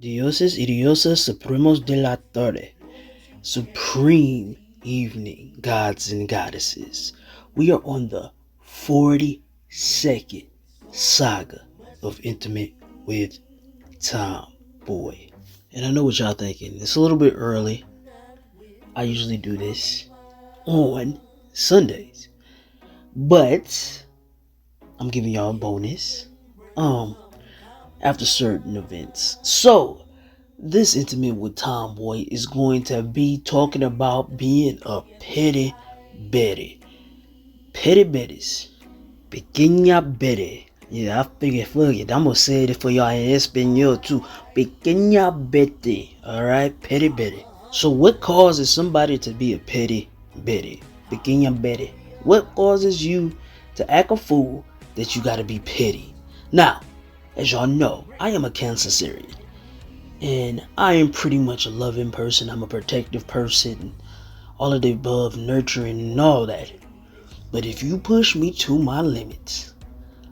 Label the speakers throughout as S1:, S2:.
S1: Dioses y diosas supremos de la tarde. Supreme evening, gods and goddesses. We are on the 42nd saga of Intimate with TomBoi. And I know what y'all thinking. It's a little bit early. I usually do this on Sundays. But I'm giving y'all a bonus. After certain events. So this Intimate with TomBoi is going to be talking about being a petty Betty. Petty Betties. Pequeña Betty. Yeah, I figured, fuck it. I'm gonna say it for y'all in Espanol too. Pequeña Betty. Alright? Petty Betty. So, what causes somebody to be a petty Betty? Pequeña Betty. What causes you to act a fool that you gotta be petty? Now, as y'all know, I am a Cancerian. And I am pretty much a loving person. I'm a protective person. All of the above, nurturing and all that. But if you push me to my limits,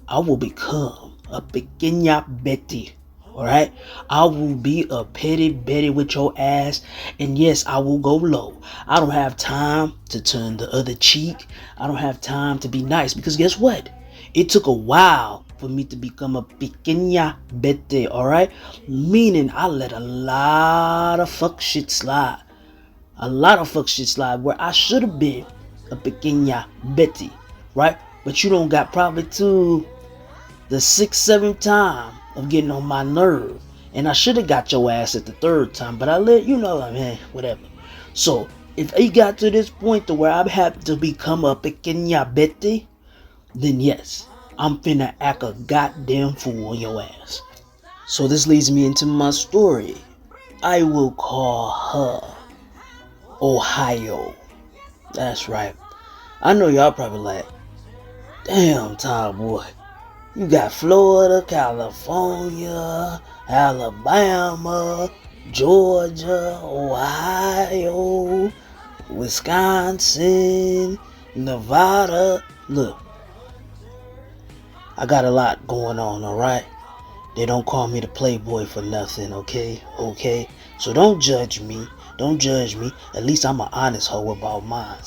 S1: I will become a pequeña Betty. Alright? I will be a petty Betty with your ass. And yes, I will go low. I don't have time to turn the other cheek. I don't have time to be nice. Because guess what? It took a while for me to become a pequeña Betty. Alright? Meaning I let a lot of fuck shit slide. A lot of fuck shit slide where I should have been a pequeña Betty, right? But you don't got probably to the 6th, 7th time of getting on my nerve. And I should have got your ass at the 3rd time, but I let you know, whatever. So, if it got to this point to where I have to become a pequeña Betty, then yes, I'm finna act a goddamn fool on your ass. So this leads me into my story. I will call her Ohio. That's right. I know y'all probably like, damn, TomBoi. You got Florida, California, Alabama, Georgia, Ohio, Wisconsin, Nevada. Look, I got a lot going on, alright? They don't call me the Playboy for nothing, okay? Okay? So don't judge me. Don't judge me. At least I'm an honest hoe about mine.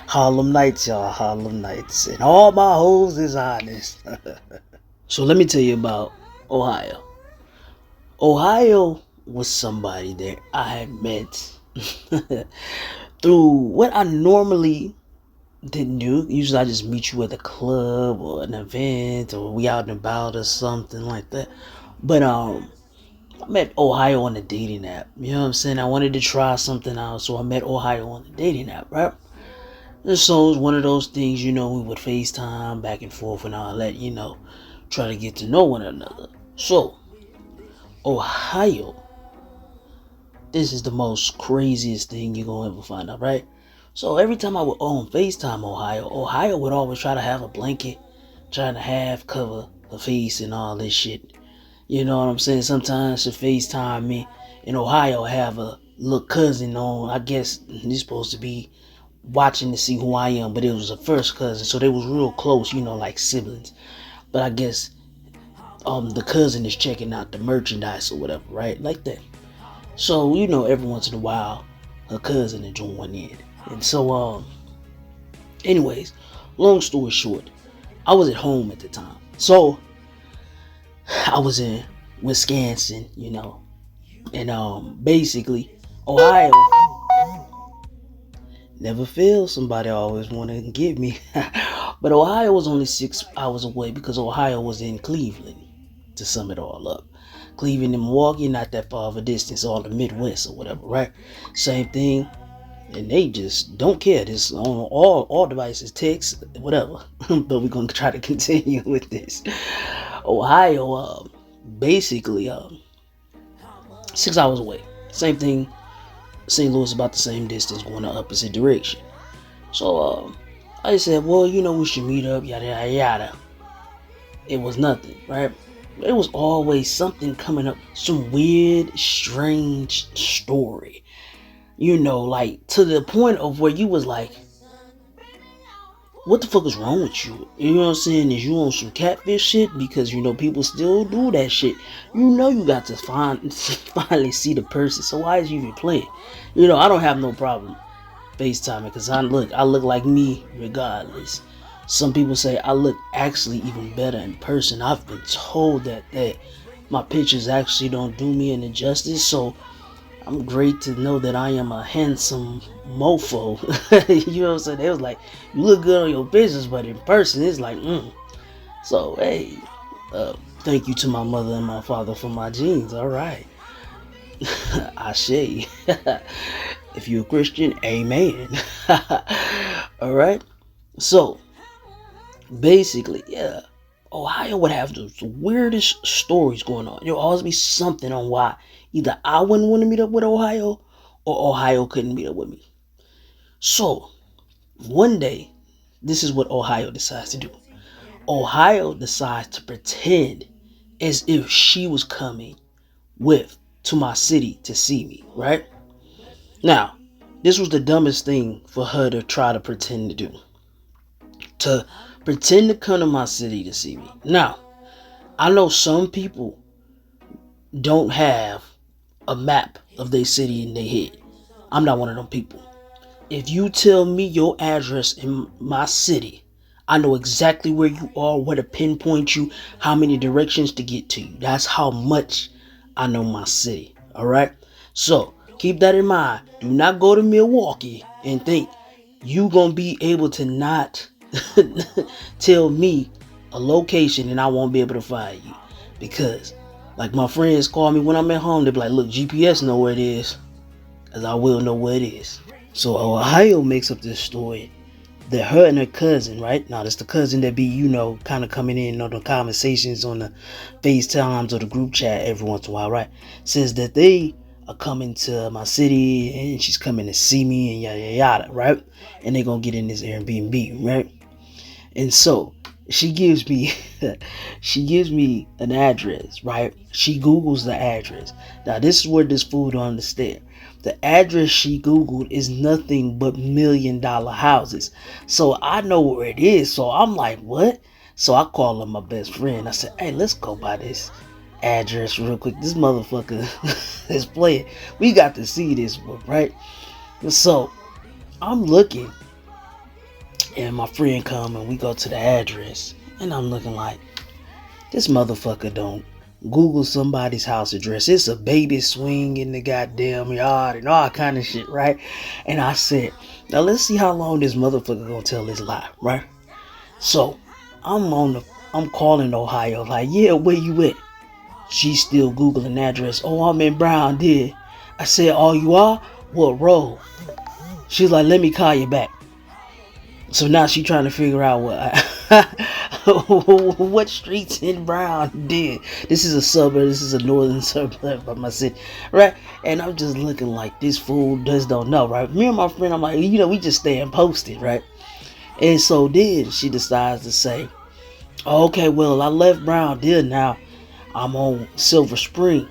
S1: Harlem Nights, y'all. Harlem Nights. And all my hoes is honest. So let me tell you about Ohio. Ohio was somebody that I had met through what I normally didn't do. Usually I just meet you at a club or an event or we out and about or something like that. But I met Ohio on the dating app. You know what I'm saying? I wanted to try something out, so I met Ohio on the dating app, right? And so it was one of those things, we would FaceTime back and forth and all that, try to get to know one another. So, Ohio, this is the most craziest thing you're going to ever find out, right? So every time I would on FaceTime Ohio would always try to have a blanket, trying to have cover her face and all this shit. You know what I'm saying? Sometimes she FaceTime me in Ohio have a little cousin on. I guess he's supposed to be watching to see who I am, but it was a first cousin, so they was real close, like siblings. But I guess the cousin is checking out the merchandise or whatever, right? Like that. So, every once in a while, her cousin is join in. And so, anyways, long story short, I was at home at the time. So, I was in Wisconsin, and basically, Ohio never fails. Somebody always want to get me. But Ohio was only 6 hours away because Ohio was in Cleveland, to sum it all up. Cleveland and Milwaukee, not that far of a distance, all the Midwest or whatever, right? Same thing. And they just don't care. This on all devices, text, whatever. But we're gonna try to continue with this. Ohio, basically, 6 hours away. Same thing. St. Louis about the same distance, going the opposite direction. So I said, well, we should meet up, yada yada yada. It was nothing, right? It was always something coming up, some weird, strange story. Like to the point of where you was like, what the fuck is wrong with you? You know what I'm saying? Is you on some catfish shit? Because you know people still do that shit. You know you got to finally see the person. So why is you even playing? You know, I don't have no problem FaceTiming because I look like me regardless. Some people say I look actually even better in person. I've been told that my pictures actually don't do me any justice. So I'm great to know that I am a handsome mofo. You know what I'm saying? They was like, you look good on your pictures, but in person, it's like, So, hey, thank you to my mother and my father for my genes. All right. Ashe. If you're a Christian, amen. All right. So, basically, yeah. Ohio would have the weirdest stories going on. There'll always be something on why either I wouldn't want to meet up with Ohio or Ohio couldn't meet up with me. So, one day, this is what Ohio decides to do. Ohio decides to pretend as if she was coming to my city to see me, right? Now, this was the dumbest thing for her to try to pretend to do. To pretend to come to my city to see me. Now, I know some people don't have a map of their city in their head. I'm not one of them people. If you tell me your address in my city, I know exactly where you are, where to pinpoint you, how many directions to get to you. That's how much I know my city. All right. So keep that in mind. Do not go to Milwaukee and think you gonna be able to not tell me a location and I won't be able to find you. Because like my friends call me when I'm at home, they be like, look, GPS know where it is, as I will know where it is. So Ohio makes up this story that her and her cousin, right? Now, that's the cousin that be, you know, kind of coming in on the conversations on the FaceTimes or the group chat every once in a while, right? Says that they are coming to my city and she's coming to see me and yada, yada, yada, right? And they're going to get in this Airbnb, right? And so she gives me an address, right? She Googles the address. Now, this is where this fool don't understand. The address she Googled is nothing but $1 million houses. So I know where it is. So I'm like, what? So I call up my best friend. I said, hey, let's go by this address real quick. This motherfucker is playing. We got to see this one, right? So I'm looking, and my friend come and we go to the address. And I'm looking like, this motherfucker don't Google somebody's house address. It's a baby swing in the goddamn yard and all kind of shit, right? And I said, now let's see how long this motherfucker gonna tell this lie, right? So I'm calling Ohio, like, yeah, where you at? She's still Googling address. Oh, I'm in Brown, did. I said, oh, you are? What road? She's like, let me call you back. So now she trying to figure out what streets in Brown did. This is a suburb. This is a northern suburb of my city, right? And I'm just looking like this fool just don't know, right? Me and my friend, I'm like, you know, we just staying posted, right? And so then she decides to say, okay, well, I left Brown Deer, now I'm on Silver Spring.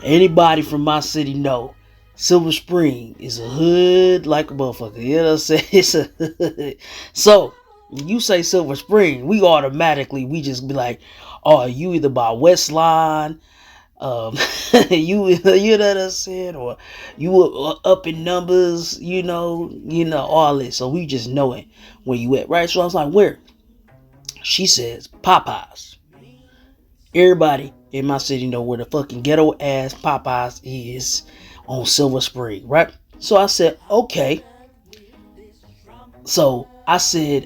S1: Anybody from my city know Silver Spring is a hood like a motherfucker. You know what I'm saying? It's a hood. So when you say Silver Spring, we just be like, oh, you either by Westline, you know what I'm saying, or you were up in numbers, you know, all this. So we just know it where you at, right? So I was like, where? She says Popeyes. Everybody in my city know where the fucking ghetto ass Popeyes is, on Silver Spring, right? So I said, okay. So I said,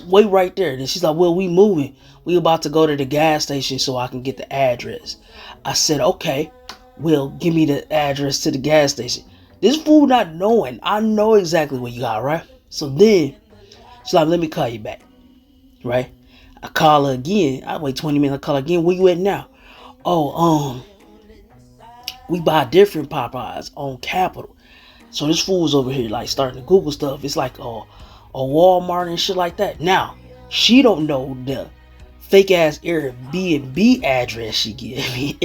S1: wait right there. Then she's like, well, we moving. We about to go to the gas station so I can get the address. I said, okay, well, give me the address to the gas station. This fool not knowing, I know exactly where you are, right? So then she's like, let me call you back, right? I call her again. I wait 20 minutes. I call her again. Where you at now? Oh, we buy different Popeyes on Capitol. So this fool's over here like starting to Google stuff. It's like a Walmart and shit like that. Now, she don't know the fake ass Airbnb address she gave me.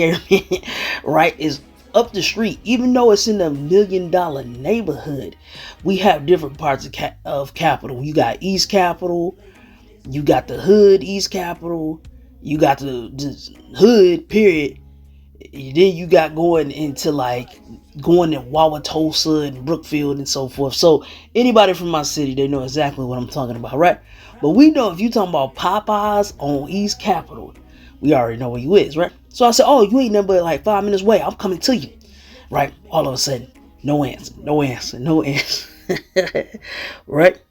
S1: Right? Is up the street, even though it's in a $1 million neighborhood, we have different parts of Capitol. You got East Capitol, you got the hood East Capitol, you got the hood period. Then you got going into like going to Wauwatosa and Brookfield and so forth. So anybody from my city, they know exactly what I'm talking about, right? But we know if you talking about Popeyes on East Capitol, we already know where you is, right? So I said, oh, you ain't nothing but like 5 minutes away. I'm coming to you, right? All of a sudden, no answer, no answer, no answer, right?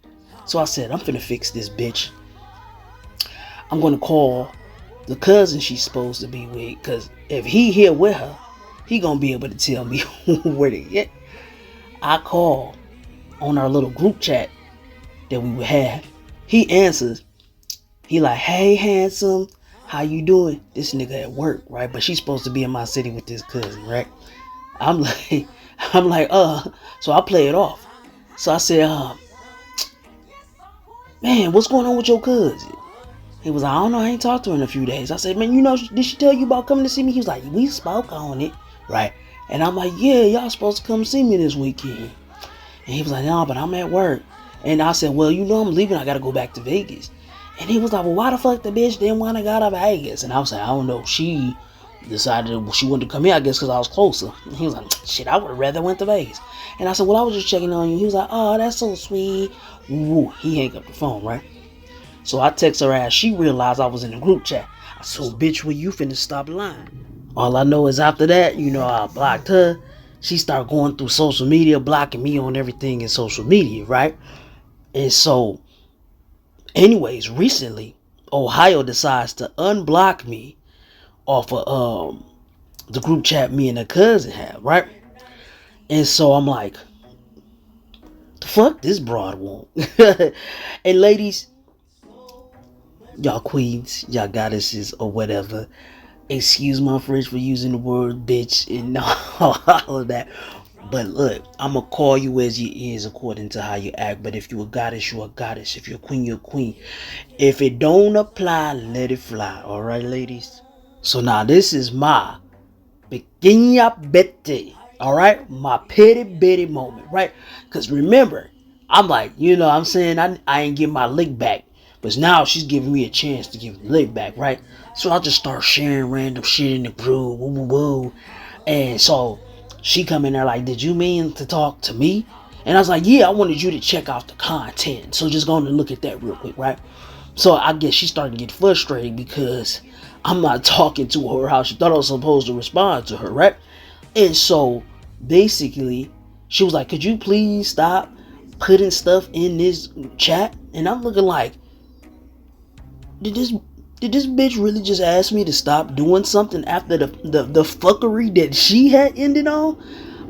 S1: So I said, I'm finna fix this bitch. I'm gonna call the cousin she's supposed to be with, because if he here with her, he gonna be able to tell me where they get. I call on our little group chat that we would have. He answers. He like, hey, handsome, how you doing? This nigga at work, right? But she's supposed to be in my city with this cousin, right? I'm like, so I play it off. So I said, man, what's going on with your cousin? He was like, I don't know, I ain't talked to her in a few days. I said, man, you know, did she tell you about coming to see me? He was like, we spoke on it, right? And I'm like, yeah, y'all supposed to come see me this weekend. And he was like, no, but I'm at work. And I said, well, you know I'm leaving, I gotta go back to Vegas. And he was like, well, why the fuck the bitch didn't want to go to Vegas? And I was like, I don't know, she decided she wanted to come here, I guess because I was closer. And he was like, shit, I would have rather went to Vegas. And I said, well, I was just checking on you. He was like, oh, that's so sweet. Woo, he hung up the phone, right? So I text her ass. She realized I was in the group chat. I said, bitch, when you finna stop lying? All I know is after that, you know, I blocked her. She started going through social media, blocking me on everything in social media, right? And so, anyways, recently, Ohio decides to unblock me off of the group chat me and a cousin have, right? And so I'm like, the fuck this broad won't. And ladies, y'all queens, y'all goddesses, or whatever, excuse my French for using the word bitch and all of that. But look, I'm going to call you as you is according to how you act. But if you're a goddess, you're a goddess. If you're a queen, you're a queen. If it don't apply, let it fly. All right, ladies? So now this is my pequeña Betty. All right? My petty bitty moment, right? Because remember, I'm like, you know what I'm saying? I ain't get my lick back. But now she's giving me a chance to give the lick back, right? So I just start sharing random shit in the group, woo woo woo. And so she come in there like, did you mean to talk to me? And I was like, yeah, I wanted you to check out the content. So just going to look at that real quick, right? So I guess she started to get frustrated because I'm not talking to her how she thought I was supposed to respond to her, right? And so basically she was like, could you please stop putting stuff in this chat? And I'm looking like, did this bitch really just ask me to stop doing something after the fuckery that she had ended on?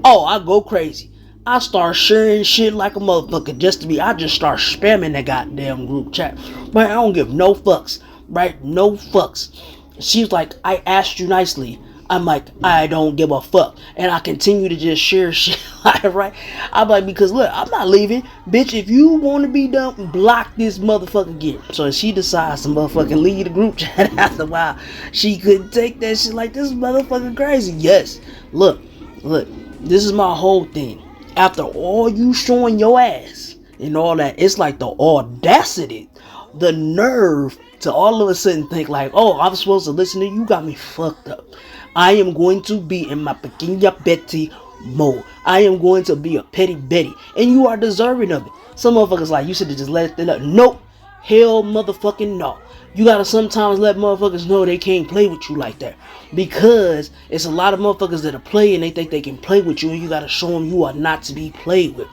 S1: Oh, I go crazy. I start sharing shit like a motherfucker just to be. I just start spamming that goddamn group chat. But I don't give no fucks, right? No fucks. She was like, I asked you nicely. I'm like, I don't give a fuck. And I continue to just share shit, right? I'm like, because look, I'm not leaving. Bitch, if you want to be done, block this motherfucker again. So she decides to motherfucking leave the group chat after a while. She couldn't take that shit like, this motherfucker crazy. Yes. Look, this is my whole thing. After all you showing your ass and all that, it's like the audacity, the nerve to all of a sudden think like, oh, I'm supposed to listen to you. You got me fucked up. I am going to be in my pequeña Betty mode. I am going to be a petty Betty. And you are deserving of it. Some motherfuckers like, you should have just let it up. Nope. Hell motherfucking no. You gotta sometimes let motherfuckers know they can't play with you like that. Because it's a lot of motherfuckers that are playing, they think they can play with you, and you gotta show them you are not to be played with.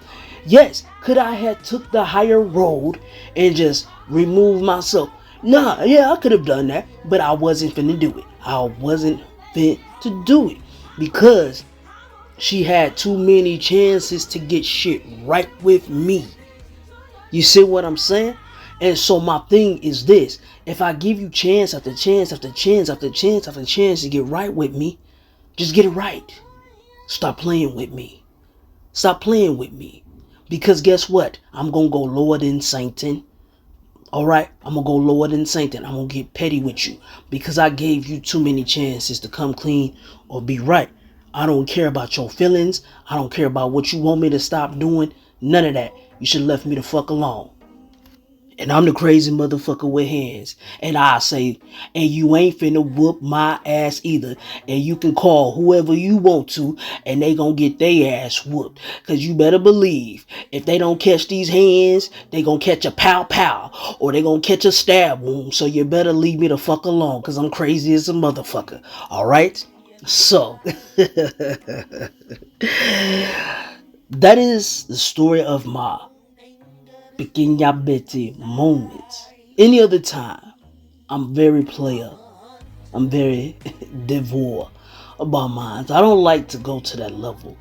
S1: Yes, could I have took the higher road and just removed myself? Nah, yeah, I could have done that, but I wasn't finna do it. I wasn't fit to do it because she had too many chances to get shit right with me. You see what I'm saying? And so my thing is this: if I give you chance after chance after chance after chance after chance to get right with me, just get it right. Stop playing with me. Stop playing with me. Because guess what? I'm gonna go lower than Satan. Alright, I'm gonna go lower than Satan. I'm gonna get petty with you because I gave you too many chances to come clean or be right. I don't care about your feelings. I don't care about what you want me to stop doing. None of that. You should have left me the fuck alone. And I'm the crazy motherfucker with hands. And I say, and you ain't finna whoop my ass either. And you can call whoever you want to, and they gonna get their ass whooped. Cause you better believe, if they don't catch these hands, they gonna catch a pow pow. Or they gonna catch a stab wound. So you better leave me the fuck alone. Cause I'm crazy as a motherfucker. Alright? So, that is the story of my pequeña Betty moments. Any other time, I'm very player. I'm very devour about mine. I don't like to go to that level,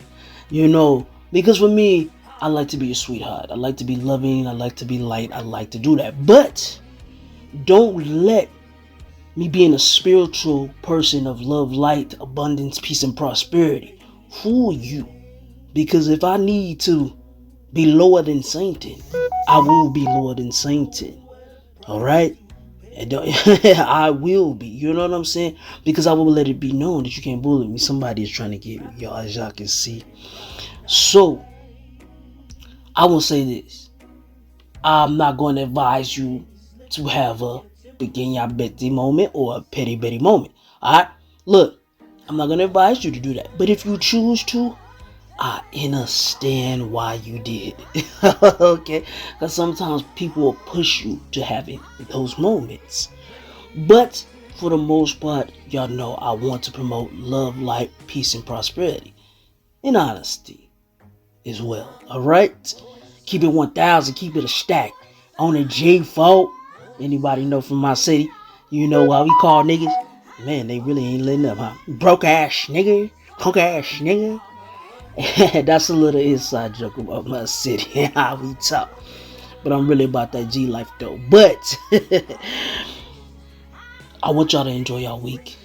S1: because for me, I like to be a sweetheart. I like to be loving. I like to be light. I like to do that. But don't let me being a spiritual person of love, light, abundance, peace, and prosperity fool you. Because if I need to be lower than Satan, I will be lower than Satan. Alright? I will be. You know what I'm saying? Because I will let it be known that you can't bully me. Somebody is trying to get me, y'all, as y'all can see. So, I will say this. I'm not going to advise you to have a pequeña Betty moment or a petty Betty moment. Alright? Look, I'm not going to advise you to do that. But if you choose to, I understand why you did. Okay? Because sometimes people will push you to having those moments. But for the most part, y'all know I want to promote love, light, peace, and prosperity. And honesty as well. Alright? Keep it 1,000. Keep it a stack. On a J4. Anybody know from my city? You know why we call niggas? Man, they really ain't letting up, huh? Broke ass nigga. Punk ass nigga. That's a little inside joke about my city and how we talk. But I'm really about that G life though. But I want y'all to enjoy y'all week.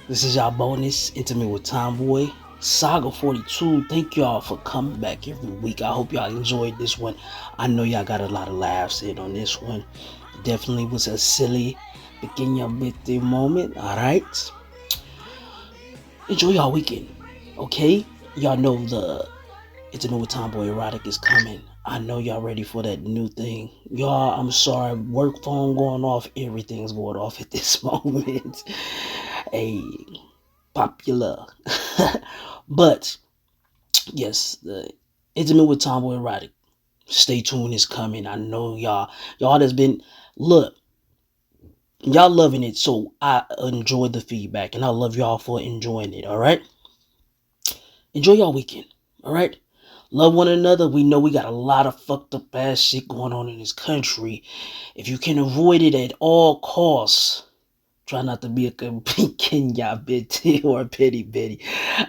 S1: This is y'all bonus intimate with TomBoi. Saga 42. Thank y'all for coming back every week. I hope y'all enjoyed this one. I know y'all got a lot of laughs in on this one. Definitely was a silly pequeña Betty moment. Alright. Enjoy y'all weekend. Okay? Y'all know the Intimate with TomBoi Erotic is coming. I know y'all ready for that new thing. Y'all, I'm sorry. Work phone going off. Everything's going off at this moment. Popular. But, yes, the Intimate with TomBoi Erotic. Stay tuned, it's coming. I know y'all that's been, look, y'all loving it. So I enjoy the feedback. And I love y'all for enjoying it. Alright? Enjoy y'all weekend, alright? Love one another. We know we got a lot of fucked up ass shit going on in this country. If you can avoid it at all costs, try not to be a pequeña Betty or a petty Betty.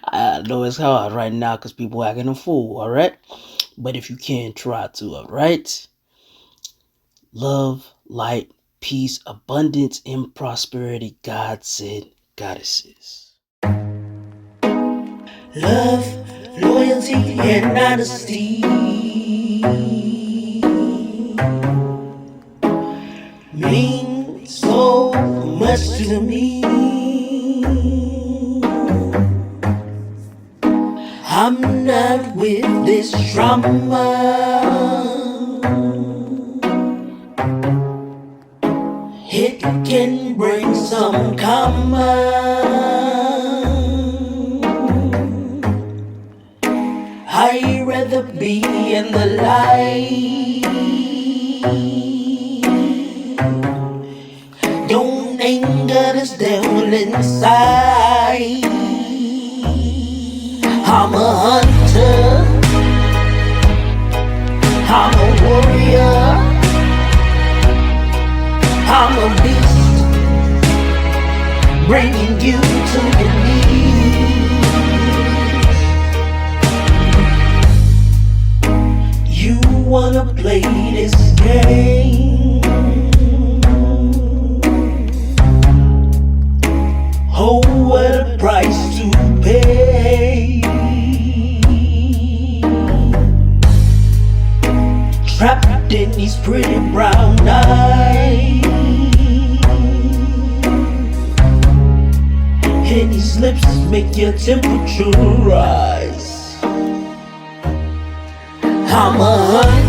S1: I know it's hard right now because people acting a fool, alright? But if you can, try to, alright? Love, light, peace, abundance, and prosperity, God said, goddesses. Love, loyalty, and honesty mean so much to me. I'm not with this drama. It can bring some karma. I'd rather be in the light. Don't anger this devil inside. I'm a hunter. I'm a warrior. I'm a beast, bringing you to your knees. You wanna play this game? Oh, what a price to pay. Trapped in these pretty brown eyes, and these lips make make your temperature rise. I'm a